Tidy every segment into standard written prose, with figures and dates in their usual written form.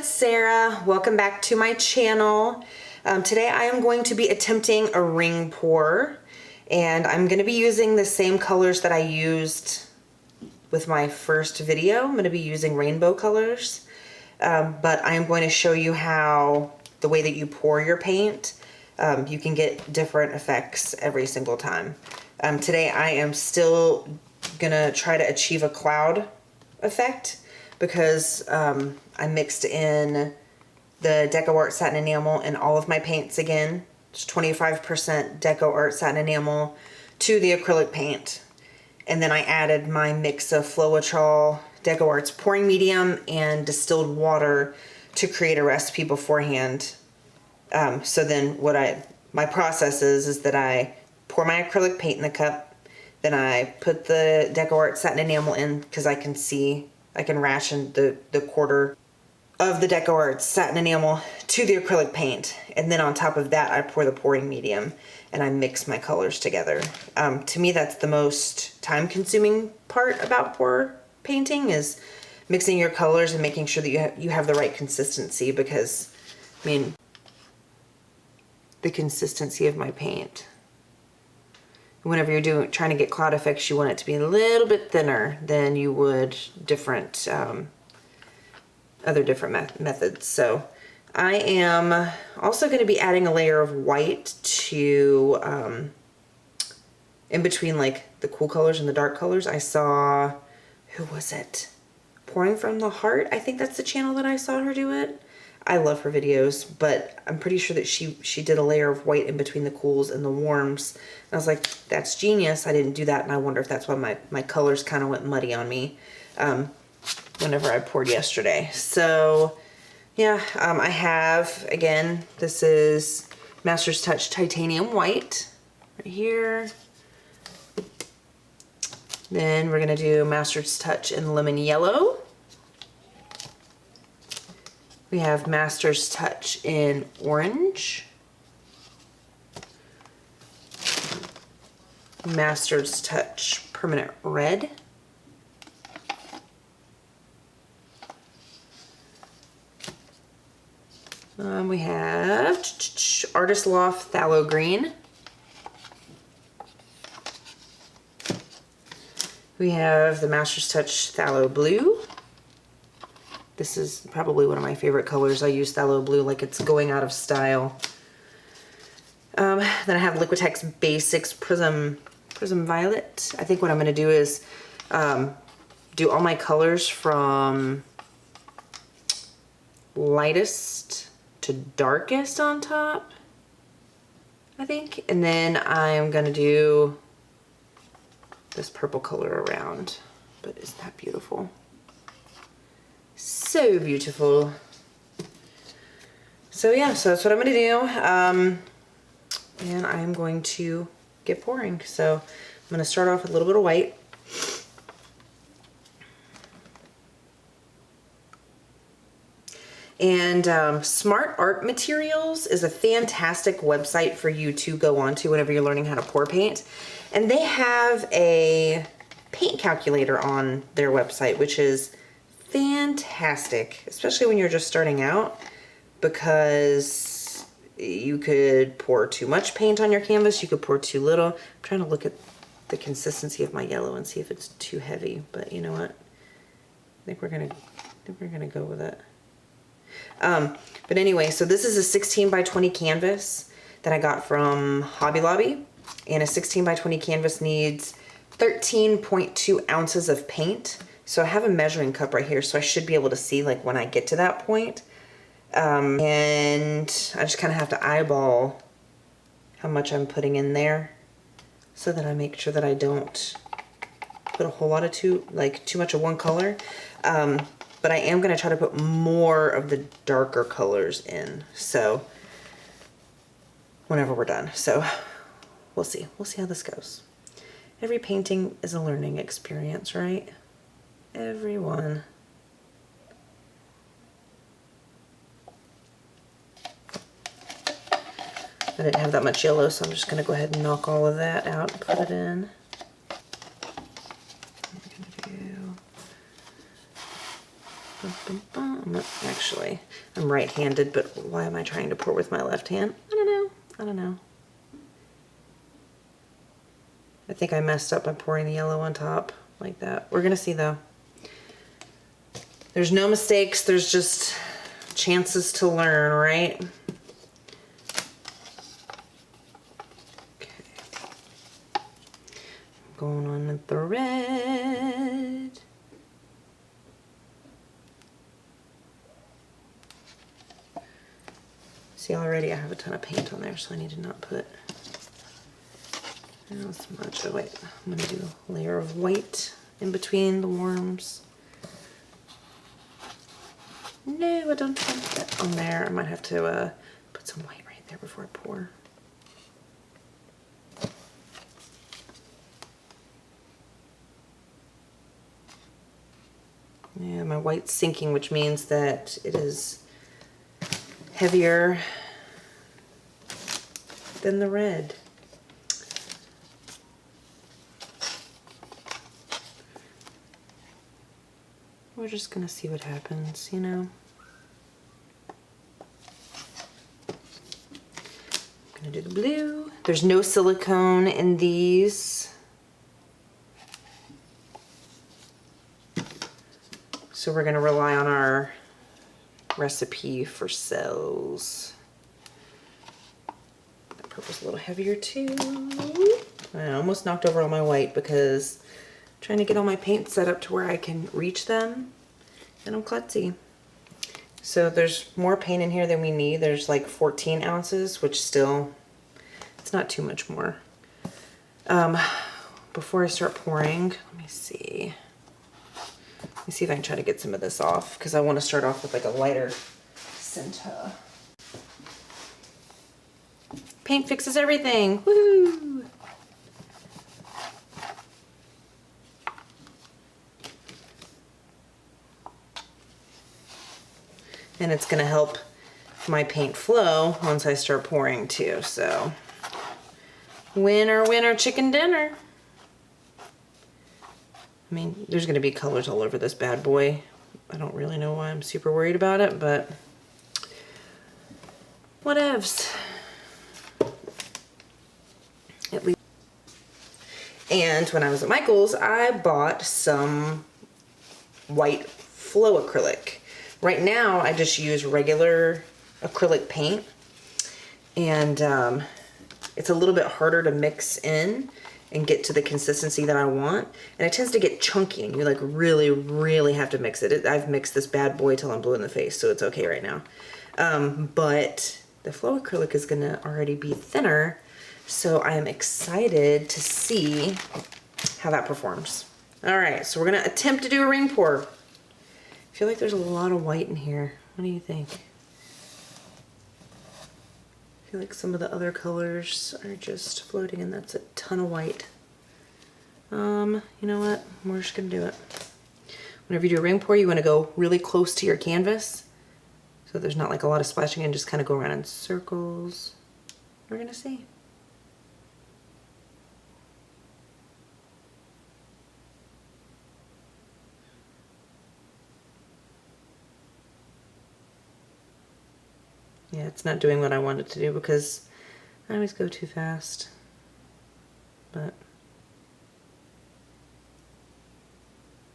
it's Sarah. Welcome back to my channel. Today I am going to be attempting a ring pour, and I'm going to be using the same colors that I used with my first video. I'm going to be using rainbow colors, but I am going to show you how the way that you pour your paint, you can get different effects every single time. Today I am still going to try to achieve a cloud effect, because I mixed in the Deco Art Satin Enamel in all of my paints again. It's 25% Deco Art Satin Enamel to the acrylic paint. And then I added my mix of Floetrol, Deco Art's pouring medium, and distilled water to create a recipe beforehand. So then my process is that I pour my acrylic paint in the cup, then I put the Deco Art Satin Enamel in, because I can ration the quarter of the Deco Art Satin Enamel to the acrylic paint. And then on top of that, I pour the pouring medium and I mix my colors together. To me, that's the most time-consuming part about pour painting, is mixing your colors and making sure that you have the right consistency, because, I mean, the consistency of my paint, whenever you're trying to get cloud effects, you want it to be a little bit thinner than you would different other different methods. So I am also going to be adding a layer of white to in between like the cool colors and the dark colors. I saw, who was it? Pouring from the Heart. I think that's the channel that I saw her do it. I love her videos, but I'm pretty sure that she did a layer of white in between the cools and the warms. And I was like, that's genius. I didn't do that, and I wonder if that's why my colors kind of went muddy on me whenever I poured yesterday. So yeah, I have, again, this is Master's Touch Titanium White right here. Then we're going to do Master's Touch in Lemon Yellow. We have Master's Touch in Orange. Master's Touch Permanent Red. We have Artist Loft Phthalo Green. We have the Master's Touch Phthalo Blue. This is probably one of my favorite colors. I use phthalo blue like it's going out of style. Then I have Liquitex Basics Prism Violet. I think what I'm going to do is do all my colors from lightest to darkest on top, I think. And then I'm going to do this purple color around. But isn't that beautiful? So beautiful. So yeah, so that's what I'm going to do. And I'm going to get pouring. So I'm going to start off with a little bit of white. And Smart Art Materials is a fantastic website for you to go onto whenever you're learning how to pour paint. And they have a paint calculator on their website, which is fantastic, especially when you're just starting out, because you could pour too much paint on your canvas, you could pour too little. I'm trying to look at the consistency of my yellow and see if it's too heavy, but you know what? I think we're gonna go with it. But anyway, so this is a 16 by 20 canvas that I got from Hobby Lobby, and a 16 by 20 canvas needs 13.2 ounces of paint. So I have a measuring cup right here, so I should be able to see like when I get to that point. And I just kind of have to eyeball how much I'm putting in there, so that I make sure that I don't put a whole lot of too much of one color. But I am going to try to put more of the darker colors in, so whenever we're done. So we'll see how this goes. Every painting is a learning experience, right? Everyone. I didn't have that much yellow, so I'm just going to go ahead and knock all of that out and put it in. I'm not actually. way. I'm right-handed, but why am I trying to pour with my left hand? I don't know. I don't know. I think I messed up by pouring the yellow on top like that. We're gonna see though. There's no mistakes, there's just chances to learn, right? Okay. Going on with the red. See, already I have a ton of paint on there, so I need to not put as much. Oh wait, I'm gonna do a layer of white in between the worms. No, I don't want that on there. I might have to put some white right there before I pour. Yeah, my white's sinking, which means that it is heavier than the red. We're just gonna see what happens, you know. I'm gonna do the blue. There's no silicone in these. So we're gonna rely on our recipe for cells. That purple's a little heavier too. I almost knocked over all my white because I'm trying to get all my paint set up to where I can reach them, and I'm klutzy. So there's more paint in here than we need. There's like 14 ounces, which still, it's not too much more. Before I start pouring, let me see. Let me see if I can try to get some of this off, because I want to start off with like a lighter center. Paint fixes everything. Woo! And it's gonna help my paint flow once I start pouring too, so. Winner, winner, chicken dinner. I mean, there's gonna be colors all over this bad boy. I don't really know why I'm super worried about it, but whatevs. At least. And when I was at Michael's, I bought some white flow acrylic. Right now, I just use regular acrylic paint, and it's a little bit harder to mix in and get to the consistency that I want, and it tends to get chunky, and you like really, really have to mix it. I've mixed this bad boy till I'm blue in the face, so it's okay right now. But the flow acrylic is gonna already be thinner, so I am excited to see how that performs. All right, so we're gonna attempt to do a ring pour. I feel like there's a lot of white in here. What do you think? I feel like some of the other colors are just floating, and that's a ton of white. You know what? We're just gonna do it. Whenever you do a ring pour, you wanna go really close to your canvas, so there's not like a lot of splashing, and just kind of go around in circles. We're gonna see. Yeah, it's not doing what I want it to do because I always go too fast. But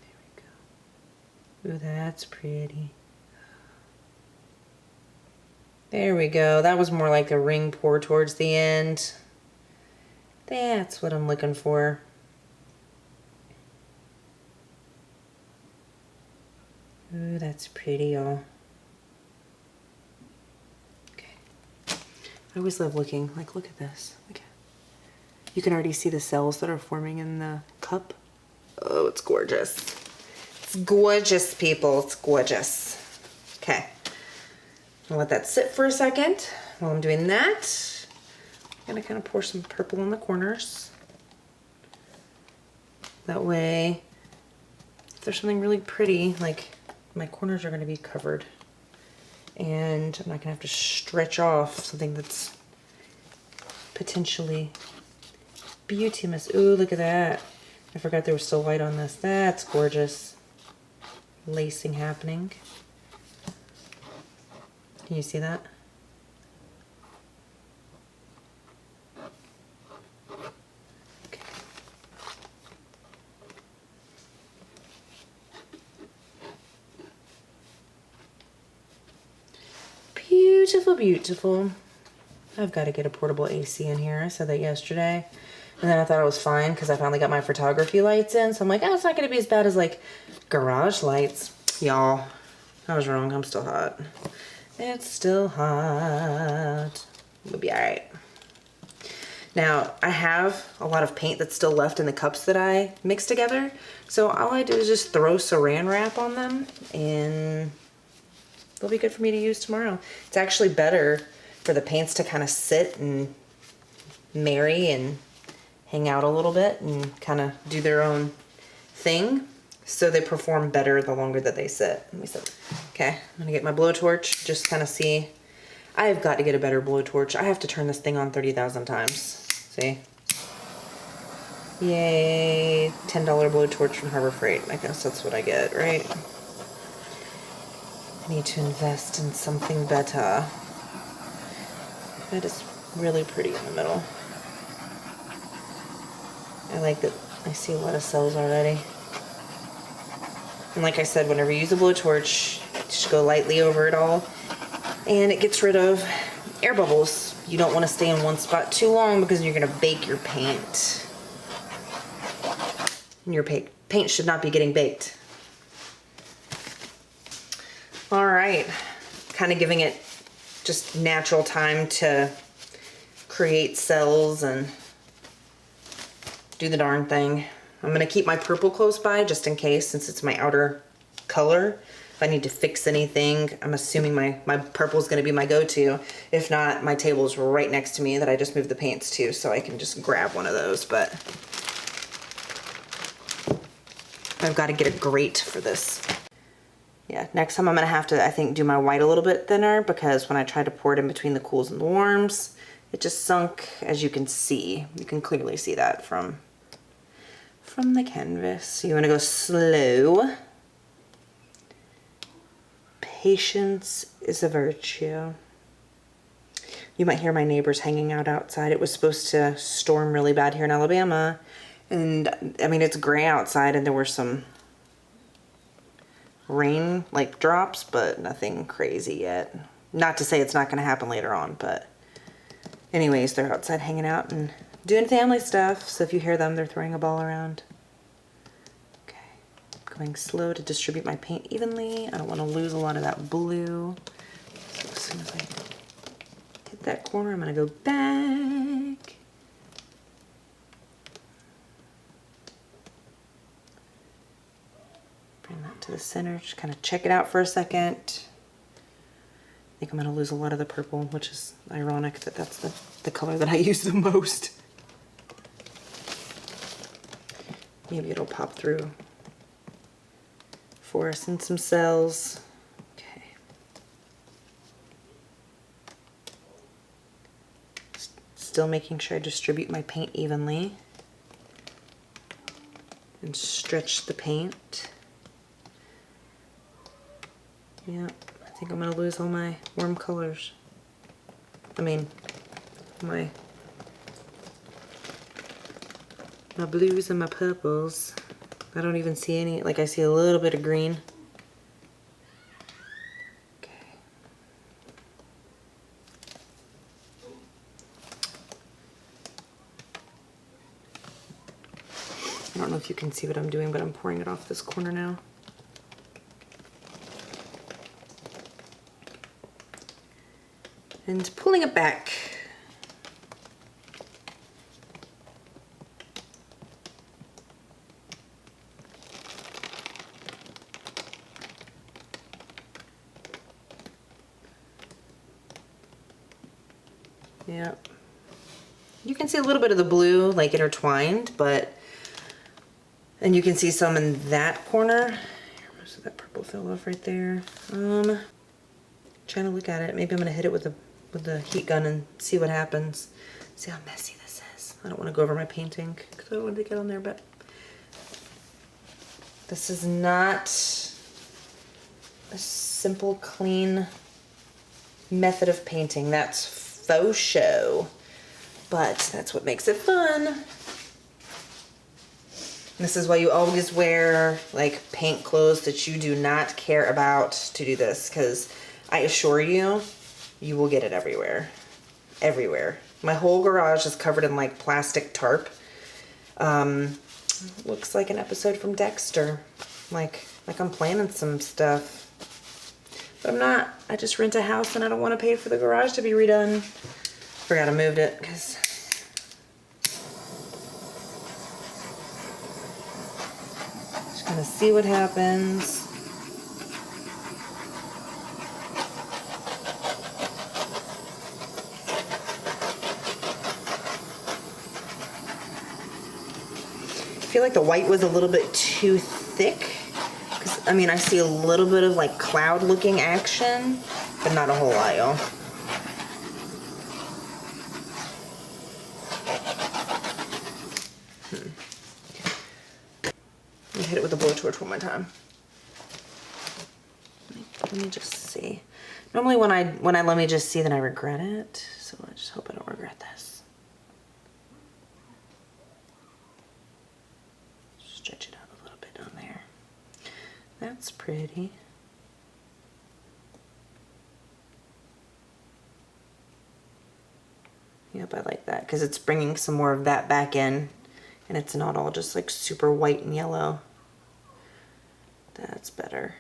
there we go. Ooh, that's pretty. There we go. That was more like a ring pour towards the end. That's what I'm looking for. Ooh, that's pretty, y'all. I always love looking, like, look at this. Look at, you can already see the cells that are forming in the cup. Oh, it's gorgeous. It's gorgeous, people. It's gorgeous. Okay. I'll let that sit for a second. While I'm doing that, I'm gonna kind of pour some purple in the corners. That way, if there's something really pretty, like, my corners are gonna be covered. And I'm not gonna have to stretch off something that's potentially beauty-miss. Ooh, look at that. I forgot there was still white on this. That's gorgeous. Lacing happening. Can you see that? Okay. Beautiful, beautiful. I've got to get a portable AC in here. I said that yesterday. And then I thought it was fine because I finally got my photography lights in. So I'm like, oh, it's not going to be as bad as like garage lights. Y'all, I was wrong. I'm still hot. It's still hot. We'll be all right. Now, I have a lot of paint that's still left in the cups that I mixed together. So all I do is just throw saran wrap on them and they'll be good for me to use tomorrow. It's actually better for the paints to kind of sit and marry and hang out a little bit and kind of do their own thing. So they perform better the longer that they sit. Let me sit. Okay, I'm gonna get my blowtorch, just kind of see. I've got to get a better blowtorch. I have to turn this thing on 30,000 times. See? Yay, $10 blowtorch from Harbor Freight. I guess that's what I get, right? I need to invest in something better. That is really pretty in the middle. I like that I see a lot of cells already. And like I said, whenever you use a blowtorch, just go lightly over it all. And it gets rid of air bubbles. You don't want to stay in one spot too long because you're going to bake your paint. And your paint should not be getting baked. All right, kind of giving it just natural time to create cells and do the darn thing. I'm gonna keep my purple close by just in case, since it's my outer color. If I need to fix anything, I'm assuming my purple is gonna be my go-to. If not, my table is right next to me that I just moved the paints to, so I can just grab one of those, but I've gotta get a grate for this. Yeah, next time I'm gonna have to, I think, do my white a little bit thinner because when I tried to pour it in between the cools and the warms, it just sunk, as you can see. You can clearly see that from the canvas. So you wanna go slow. Patience is a virtue. You might hear my neighbors hanging out outside. It was supposed to storm really bad here in Alabama. And I mean, it's gray outside and there were some rain like drops, but nothing crazy yet. Not to say it's not gonna happen later on, but anyways, they're outside hanging out and doing family stuff. So if you hear them, they're throwing a ball around. Okay, going slow to distribute my paint evenly. I don't want to lose a lot of that blue. So as soon as I hit that corner, I'm gonna go back. Bring that to the center, just kind of check it out for a second. I think I'm gonna lose a lot of the purple, which is ironic that that's the color that I use the most. Maybe it'll pop through for us in some cells. Okay. Still making sure I distribute my paint evenly and stretch the paint. Yep, I think I'm gonna lose all my warm colors. I mean, my blues and my purples. I don't even see any, like I see a little bit of green. Okay. I don't know if you can see what I'm doing, but I'm pouring it off this corner now. And pulling it back. Yep. You can see a little bit of the blue like intertwined, but, and you can see some in that corner. Most of that purple fell off right there. Trying to look at it. Maybe I'm gonna hit it with the heat gun and see what happens. See how messy this is. I don't want to go over my painting because I don't want it to get on there, but this is not a simple, clean method of painting. That's faux show, but that's what makes it fun. This is why you always wear like paint clothes that you do not care about to do this, because I assure you, you will get it everywhere. Everywhere. My whole garage is covered in like plastic tarp. Looks like an episode from Dexter. Like I'm planning some stuff. But I'm not. I just rent a house and I don't want to pay for the garage to be redone. Forgot I moved it because just gonna see what happens. I feel like the white was a little bit too thick. I mean, I see a little bit of like cloud looking action, but not a whole lot, y'all. Let me hit it with a blowtorch one more time. Let me just see. Normally when I let me just see, then I regret it. So I just hope I don't regret this. Stretch it out a little bit on there. That's pretty. Yep, I like that because it's bringing some more of that back in and it's not all just like super white and yellow. That's better.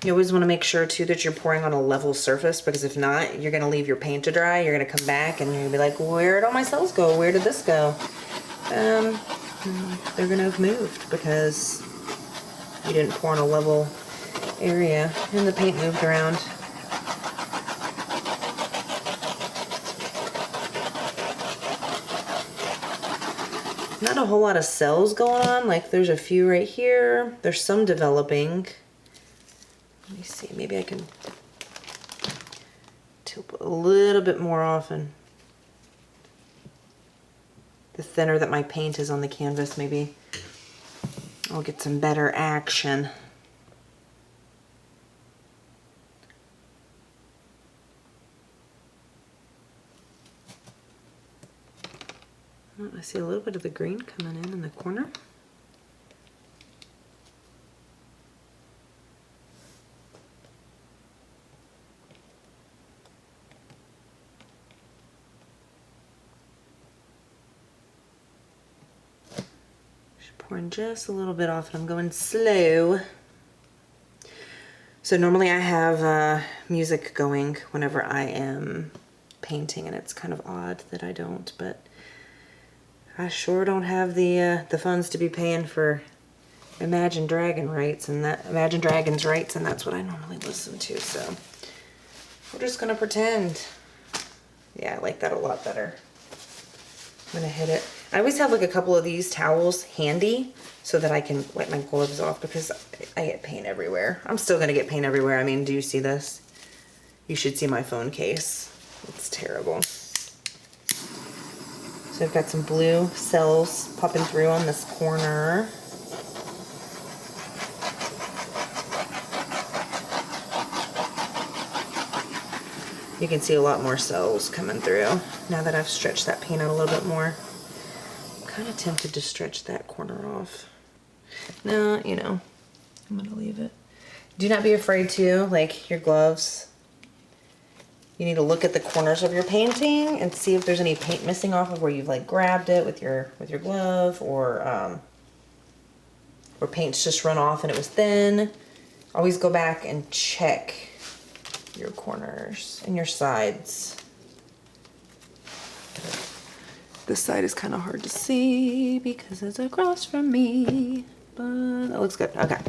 You always want to make sure too that you're pouring on a level surface, because if not, you're going to leave your paint to dry. You're going to come back and you're going to be like, where'd all my cells go? Where did this go? They're going to have moved because you didn't pour on a level area and the paint moved around. Not a whole lot of cells going on. Like there's a few right here. There's some developing. Let me see, maybe I can tilt a little bit more often. The thinner that my paint is on the canvas, maybe I'll get some better action. Oh, I see a little bit of the green coming in the corner. Pouring just a little bit off and I'm going slow. So normally I have music going whenever I am painting, and it's kind of odd that I don't, but I sure don't have the funds to be paying for Imagine Dragons rights, and that's what I normally listen to. So we're just gonna pretend. Yeah, I like that a lot better. I'm gonna hit it. I always have like a couple of these towels handy so that I can wipe my gloves off, because I get paint everywhere. I'm still gonna get paint everywhere. I mean, do you see this? You should see my phone case. It's terrible. So I've got some blue cells popping through on this corner. You can see a lot more cells coming through now that I've stretched that paint out a little bit more. I'm kind of tempted to stretch that corner off. No, you know, I'm gonna leave it. Do not be afraid to, like your gloves. You need to look at the corners of your painting and see if there's any paint missing off of where you've like grabbed it with your glove, or where paint's just run off and it was thin. Always go back and check your corners and your sides. This side is kind of hard to see because it's across from me, but that looks good. Okay.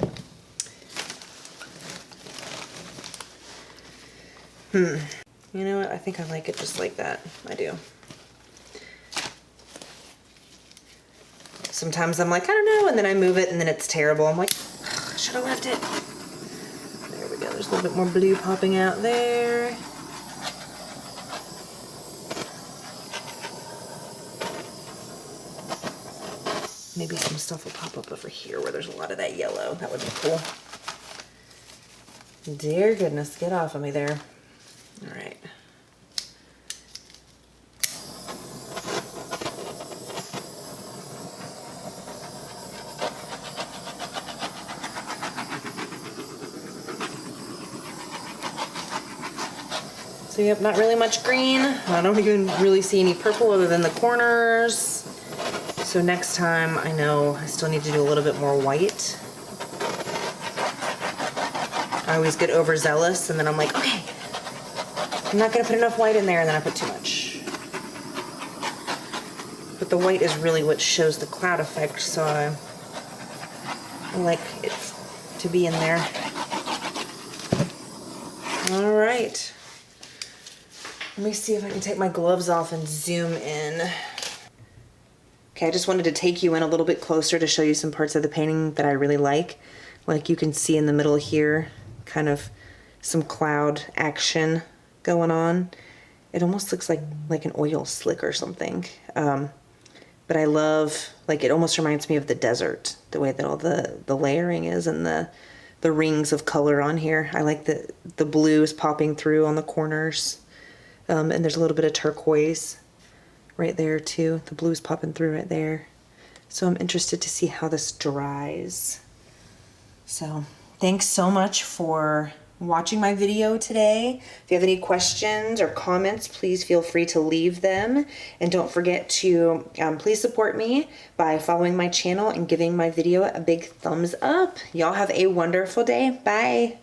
You know what? I think I like it just like that. I do. Sometimes I'm like, I don't know, and then I move it and then it's terrible. I'm like, I should have left it. There we go. There's a little bit more blue popping out there. Maybe some stuff will pop up over here where there's a lot of that yellow. That would be cool. Dear goodness, get off of me there. All right. So yep, not really much green. I don't even really see any purple other than the corners. So next time I know I still need to do a little bit more white. I always get overzealous and then I'm like, okay, I'm not gonna put enough white in there, and then I put too much. But the white is really what shows the cloud effect, so I like it to be in there. All right. Let me see if I can take my gloves off and zoom in. Okay, I just wanted to take you in a little bit closer to show you some parts of the painting that I really like. Like you can see in the middle here, kind of some cloud action going on. It almost looks like an oil slick or something. But I love, like, it almost reminds me of the desert, the way that all the layering is and the rings of color on here. I like the blues popping through on the corners. And there's a little bit of turquoise right there too. The blue's popping through right there. So I'm interested to see how this dries. So thanks so much for watching my video today. If you have any questions or comments, please feel free to leave them. And don't forget to please support me by following my channel and giving my video a big thumbs up. Y'all have a wonderful day. Bye.